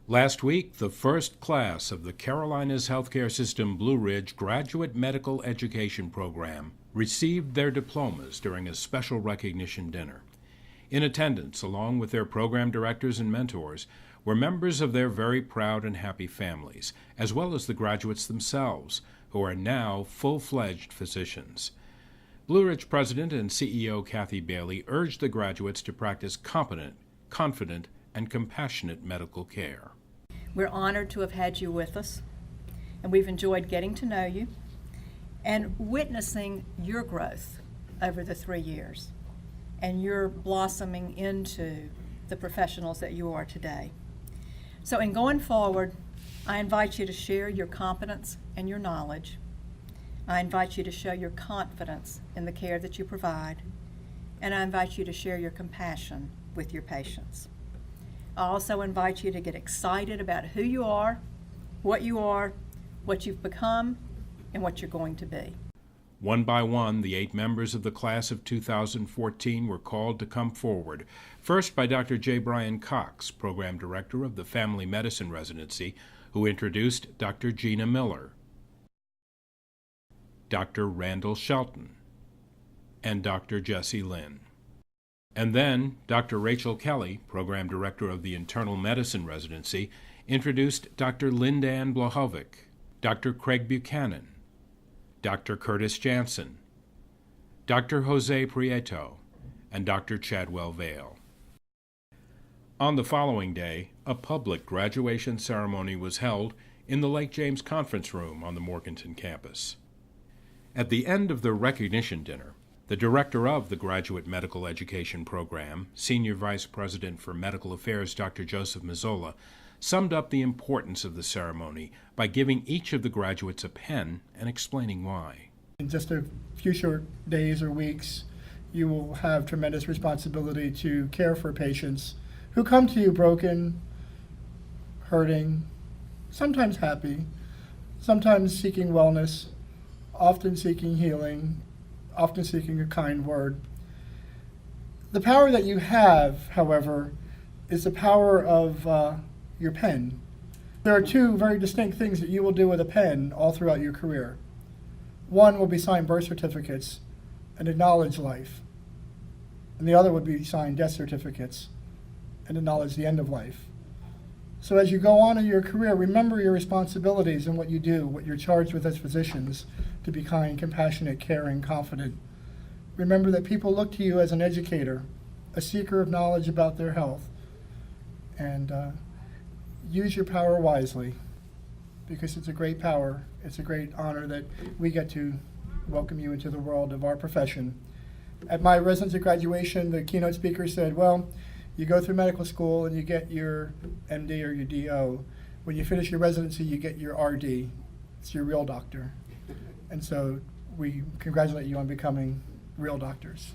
Last week, the first class of the Carolinas Healthcare System Blue Ridge Graduate Medical Education Program received their diplomas during a special recognition dinner. In attendance, along with their program directors and mentors, were members of their very proud and happy families, as well as the graduates themselves, who are now full-fledged physicians. Blue Ridge President and CEO Kathy Bailey urged the graduates to practice competent, confident, and compassionate medical care. We're honored to have had you with us, and we've enjoyed getting to know you and witnessing your growth over the 3 years and your blossoming into the professionals that you are today. So in going forward, I invite you to share your competence and your knowledge. I invite you to show your confidence in the care that you provide, and I invite you to share your compassion with your patients. I also invite you to get excited about who you are, what you've become, and what you're going to be. One by one, the 8 members of the class of 2014 were called to come forward. First by Dr. J. Brian Cox, Program Director of the Family Medicine Residency, who introduced Dr. Gina Miller, Dr. Randall Shelton, and Dr. Jesse Lynn. And then Dr. Rachel Kelly, Program Director of the Internal Medicine Residency, introduced Dr. Lindan Blahovic, Dr. Craig Buchanan, Dr. Curtis Jansen, Dr. Jose Prieto, and Dr. Chadwell Vale. On the following day, a public graduation ceremony was held in the Lake James Conference Room on the Morganton campus. At the end of the recognition dinner, the director of the Graduate Medical Education Program, Senior Vice President for Medical Affairs Dr. Joseph Mazzola, summed up the importance of the ceremony by giving each of the graduates a pen and explaining why. In just a few short days or weeks, you will have tremendous responsibility to care for patients who come to you broken, hurting, sometimes happy, sometimes seeking wellness, often seeking healing, often seeking a kind word. The power that you have, however, is the power of your pen. There are 2 very distinct things that you will do with a pen all throughout your career. One will be sign birth certificates and acknowledge life, and the other would be sign death certificates and acknowledge the end of life. So as you go on in your career, remember your responsibilities and what you do, what you're charged with as physicians, to be kind, compassionate, caring, confident. Remember that people look to you as an educator, a seeker of knowledge about their health, and use your power wisely, because it's a great power. It's a great honor that we get to welcome you into the world of our profession. At my residency graduation, the keynote speaker said, well, you go through medical school and you get your MD or your DO. When you finish your residency, you get your RD. It's your real doctor. And so we congratulate you on becoming real doctors.